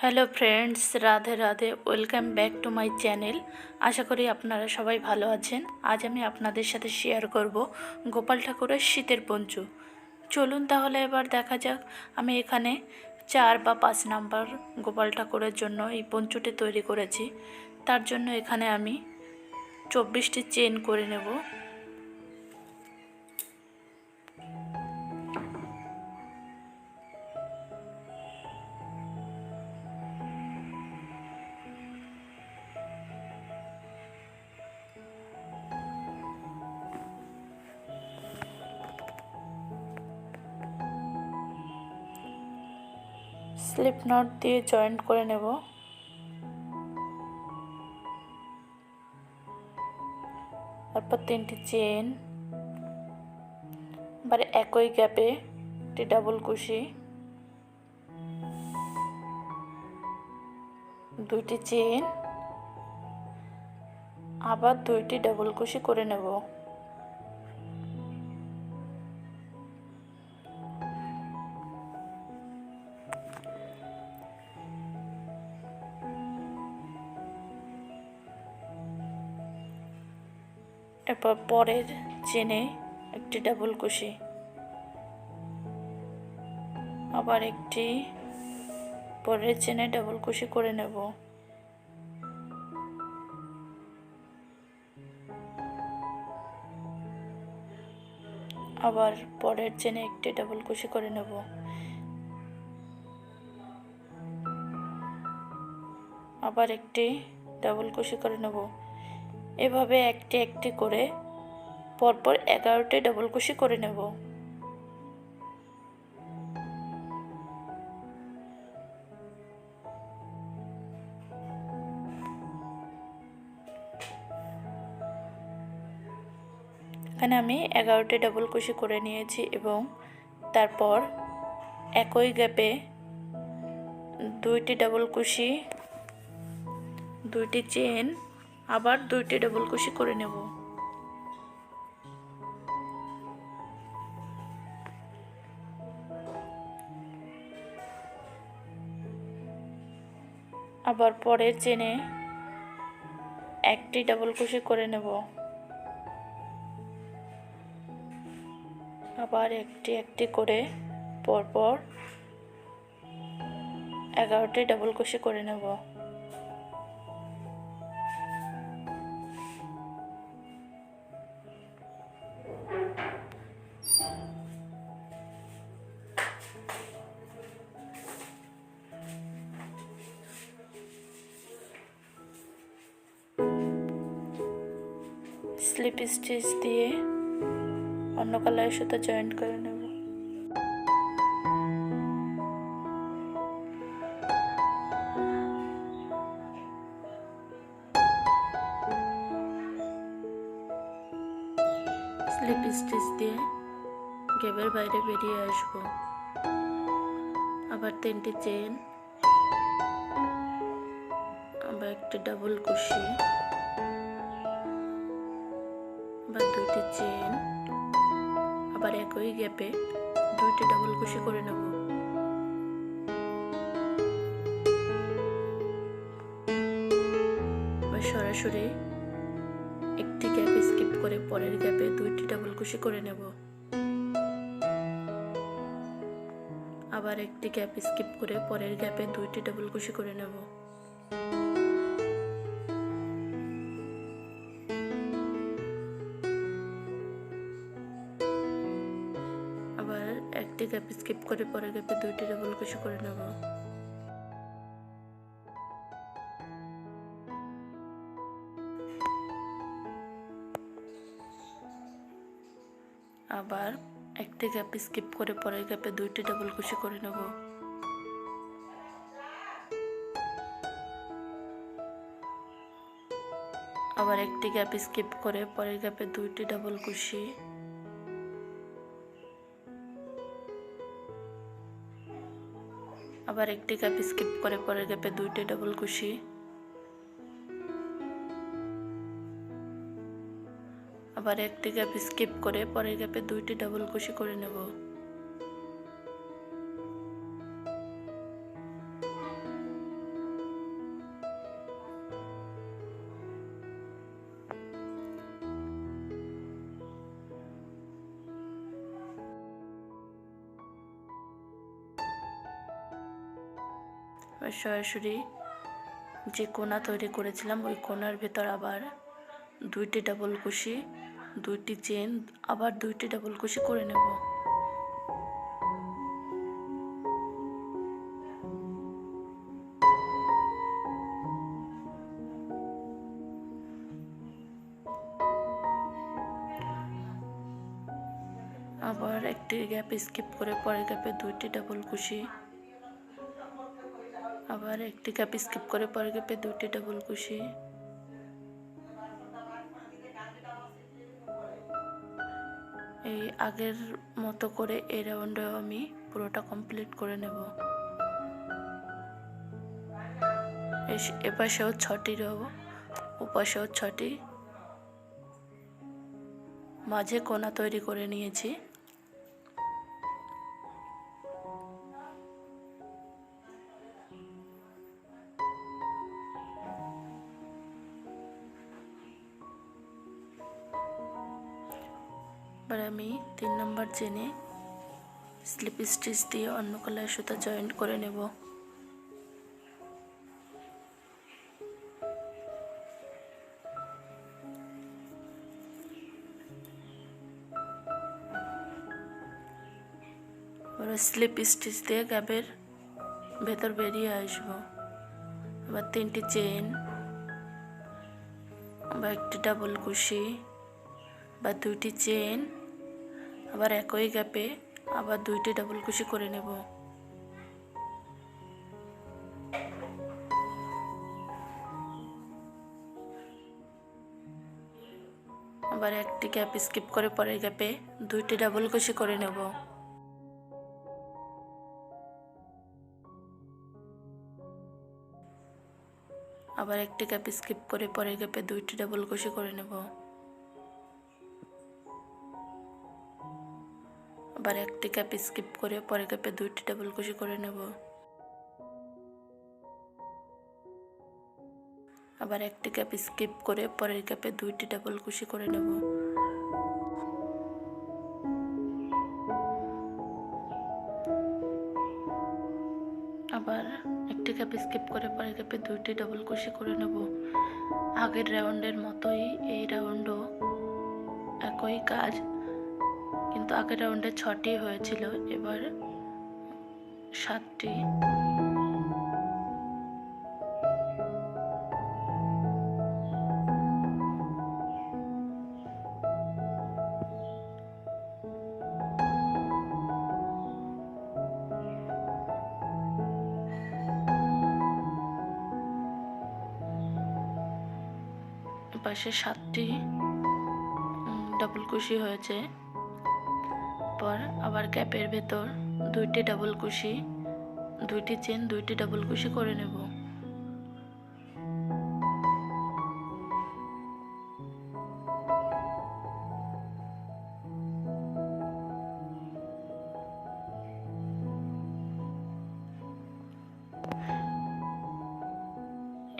Hello friends, Radhe Radhe. Welcome back to my channel. আশা করি আপনারা সবাই ভালো আছেন। আজ আমি আপনাদের সাথে শেয়ার করব গোপাল ঠাকুরের শীতের পঞ্চু। চলুন তাহলে এবার দেখা যাক। আমি এখানে 4 বা 5 নাম্বার গোপাল ঠাকুরের জন্য এই পঞ্চুটি তৈরি করেছি। তার জন্য এখানে আমি 24টি চেন করে নেব। স্লিপ নট দিয়ে জয়েন্ট করে নেব। তারপর 3টি চেন, এবার একই গ্যাপে একটি ডাবল কুশি, 2টি চেন, আবার 2টি ডাবল কুশি করে নেব। এরপর পরের চেনে একটি ডাবল কুশি, আবার একটি পরের চেনে ডাবল কুশি করে নেব। আবার পরের চেনে একটি ডাবল কুশি করে নেব। আবার একটি ডাবল কুশি করে নেব। এভাবে একটি একটি করে পরপর 11টি ডাবল কুশি করে নেব। এখানে আমি 11টি ডাবল কুশি করে নিয়েছি এবং তারপর একই গ্যাপে 2টি ডাবল কুশি, 2টি চেন, আবার 2টি ডাবল কুশি করে নেব। আবার পরের চেনে একটি ডাবল কুশি করে নেব। আবার একটি একটি করে পরপর 11টি ডাবল কুশি করে নেব। স্লিপ স্টিচ দিয়ে অন্য কালারের সাথে জয়েন্ট করে নেব। স্লিপ স্টিচ দিয়ে গ্যাপের বাইরে বেরিয়ে আসব। আবার 3টি চেন, আবার একটি ডাবল কুশি, আবার 2টি চেন, আবার একই গ্যাপে 2টি ডাবল কুশি করে নেব। এবার সরাসরি একটি গ্যাপ স্কিপ করে পরের গ্যাপে 2টি ডাবল কুশি করে নেব। আবার একটি গ্যাপ স্কিপ করে পরের গ্যাপে 2টি ডাবল কুশি করে নেব। আবার একটি গ্যাপ স্কিপ করে পরের গ্যাপে 2টি ডাবল কুশি করে নেব। আবার একটি গ্যাপ স্কিপ করে পরের গ্যাপে 2টি ডাবল কুশি করে নেব। আবার একটি গ্যাপ স্কিপ করে পরের গ্যাপে 2টি ডাবল কুশি, আবার একটি গ্যাপ স্কিপ করে পরের গ্যাপে 2টি ডাবল কুশি, আবার একটি গ্যাপ স্কিপ করে পরের গ্যাপে 2টি ডাবল কুশি করে নেব। সরাসরি যে কোনা তৈরি করেছিলাম ওই কোনার ভেতর আবার 2টি ডাবল কুশি, 2টি চেন, আবার 2টি ডাবল কুশি করে নেব। আবার একটি গ্যাপ স্কিপ করে পরের গ্যাপে 2টি ডাবল কুশি, আবার একটি গ্যাপ স্কিপ করে পরের গ্যাপে 2টি ডাবল কুশি, এই আগের মতো করে এই রাউন্ডেও আমি পুরোটা কমপ্লিট করে নেব। এপাশেও 6টি রব, ওপাশেও 6টি, মাঝে কোনা তৈরি করে নিয়েছি। এবার আমি 3 নম্বর চেনে স্লিপ স্টিচ দিয়ে অন্য কালার সুতা জয়েন্ট করে নেব। এবার স্লিপ স্টিচ দিয়ে গ্যাপের ভেতর বেরিয়ে আসবো। আবার 3টি চেন, আবার একটি ডাবল কুশি বা 2টি চেন, আবার একই গ্যাপে আবার 2টি ডাবল কুশি করে নেব। আবার একটি গ্যাপ স্কিপ করে পরের গ্যাপে 2টি ডাবল কুশি করে নেব। আবার একটি গ্যাপ স্কিপ করে পরের গ্যাপে 2টি ডাবল কুশি করে নেব। আবার একটি গ্যাপ স্কিপ করে পরের গ্যাপে 2টি ডাবল কুশি করে নেব। আবার একটি গ্যাপ স্কিপ করে পরের গ্যাপে 2টি ডাবল কুশি করে নেব। আবার একটি গ্যাপ স্কিপ করে পরের গ্যাপে 2টি ডাবল কুশি করে নেব। আগের রাউন্ডের মতোই এই রাউন্ডও একই কাজ, কিন্তু আগের রাউন্ডে 6টি হয়েছিল, এবার 7টি। পাশে 7টি ডাবল কুশি হয়েছে। পর আবার গ্যাপের ভেতর 2টি ডাবল কুশি, 2টি চেন, 2টি ডাবল কুশি করে নেব।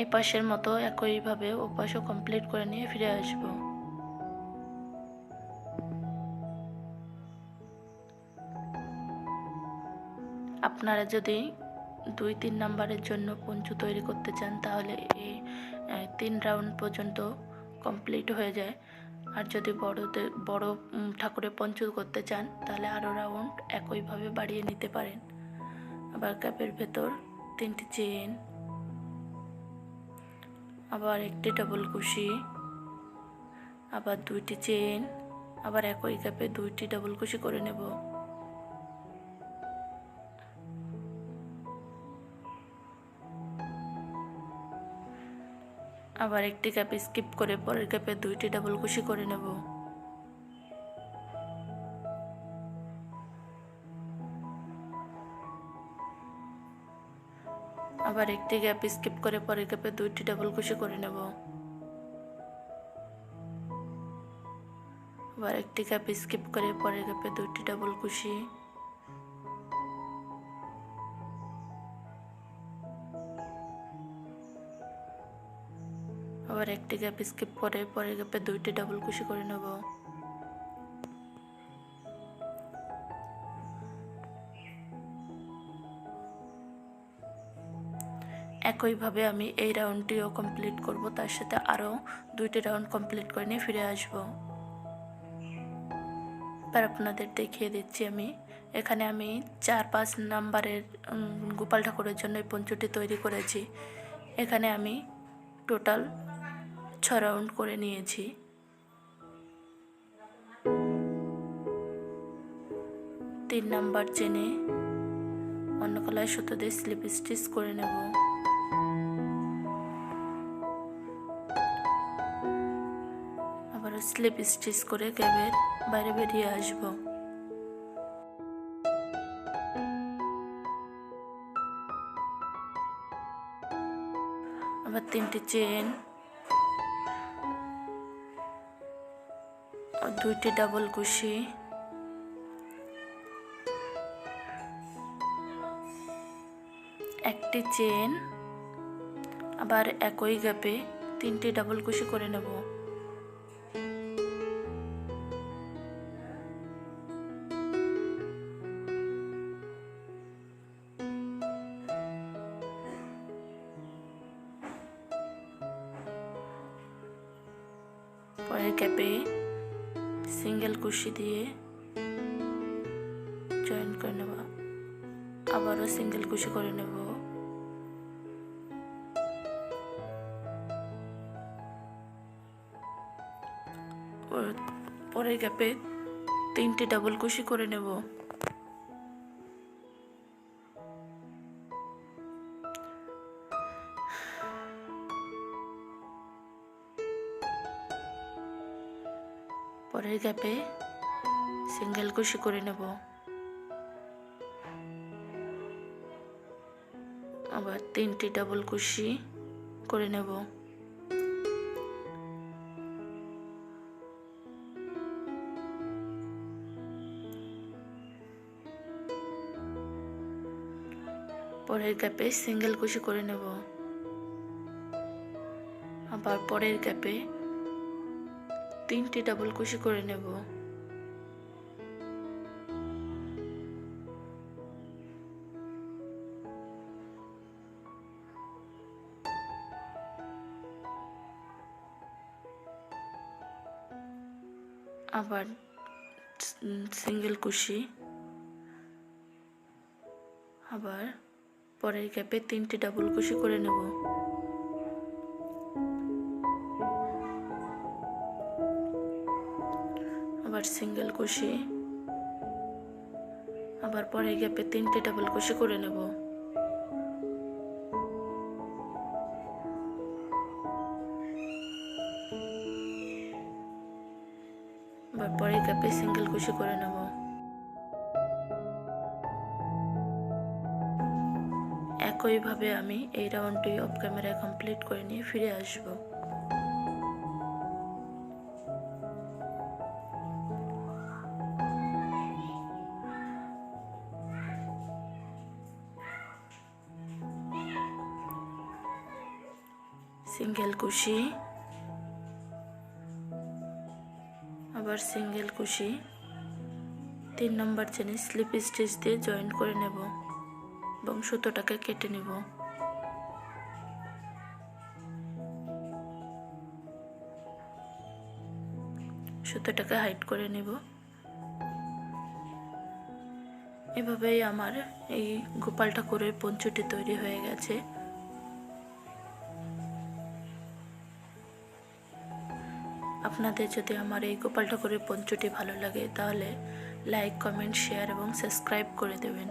এই পাশের মতো একইভাবে ও পাশও কমপ্লিট করে নিয়ে ফিরে আসব। আপনারা যদি 2-3 নাম্বারের জন্য পঞ্চু তৈরি করতে চান তাহলে এই 3 রাউন্ড পর্যন্ত কমপ্লিট হয়ে যায়। আর যদি বড় ঠাকুরের পঞ্চু করতে চান তাহলে আরও রাউন্ড একইভাবে বাড়িয়ে নিতে পারেন। আবার ক্যাপের ভেতর 3টি চেন, আবার একটি ডাবল কুশি, আবার 2টি চেন, আবার একই ক্যাপে 2টি ডাবল কুশি করে নেব। আবার একটি ক্যাপ স্কিপ করে পরের ক্যাপে 2টি ডাবল কুশি করে নেব। আবার একটি গ্যাপ স্কিপ করে পরের গ্যাপে 2টি ডাবল কুশি করে নেব। আবার একটি গ্যাপ স্কিপ করে পরের গ্যাপে 2টি ডাবল কুশি, আবার একটি গ্যাপ স্কিপ করে পরের গ্যাপে 2টি ডাবল কুশি করে নেব। একইভাবে আমি এই রাউন্ডটিও কমপ্লিট করব, তার সাথে আরও 2টি রাউন্ড কমপ্লিট করে নিয়ে ফিরে আসব। এবার আপনাদের দেখিয়ে দিচ্ছি আমি এখানে আমি 4-5 নাম্বারের গোপাল ঠাকুরের জন্য এই পঞ্চটি তৈরি করেছি। এখানে আমি টোটাল 6 রাউন্ড করে নিয়েছি। তিন নাম্বার চেনে অন্য কালার সুতো দিয়ে স্লিপ স্টিচ করে নেব। আবার স্লিপ স্টিচ করে গ্যাপের বাইরে বেরিয়ে আসব। আবার 3টি চেন, 2টি ডাবল কুশি, একটি চেন, আবার একই গ্যাপে 3টি ডাবল কুশি করে নেব। পরের গ্যাপে সিঙ্গেল কুশি দিয়ে জয়েন করে নেব, আবারও সিঙ্গেল কুশি করে নেব। পরের গ্যাপে 3টি ডাবল কুশি করে নেব। পরের গ্যাপে সিঙ্গেল কুশি করে নেব, আবার 3টি ডাবল কুশি করে নেব। পরের গ্যাপে সিঙ্গেল কুশি করে নেব, আবার পরের গ্যাপে 3টি ডাবল কুশি করে নেব। আবার সিঙ্গেল কুশি, আবার পরের গ্যাপে 3টি ডাবল কুশি করে নেব। আবার সিঙ্গেল কুশি, আবার পরের গ্যাপে 3টি ডাবল কুশি করে নেব। আবার পরের গ্যাপে সিঙ্গেল কুশি করে নেব। একইভাবে আমি এই রাউন্ডটি অফ ক্যামেরায় কমপ্লিট করে নিয়ে ফিরে আসব। সিঙ্গেল কুশি, আবার সিঙ্গেল কুশি, 3 নম্বর চেনে স্লিপ স্টিচ দিয়ে জয়েন করে নেব এবং সুতোটাকে কেটে নেব। সুতোটাকে হাইড করে নেব। এভাবেই আমার এই গোপাল ঠাকুরের পঞ্চটি তৈরি হয়ে গেছে। আপনাদের যদি আমার এই গোপাল ঠাকুরের পঞ্চটি ভালো লাগে তাহলে লাইক, কমেন্ট, শেয়ার এবং সাবস্ক্রাইব করে দেবেন।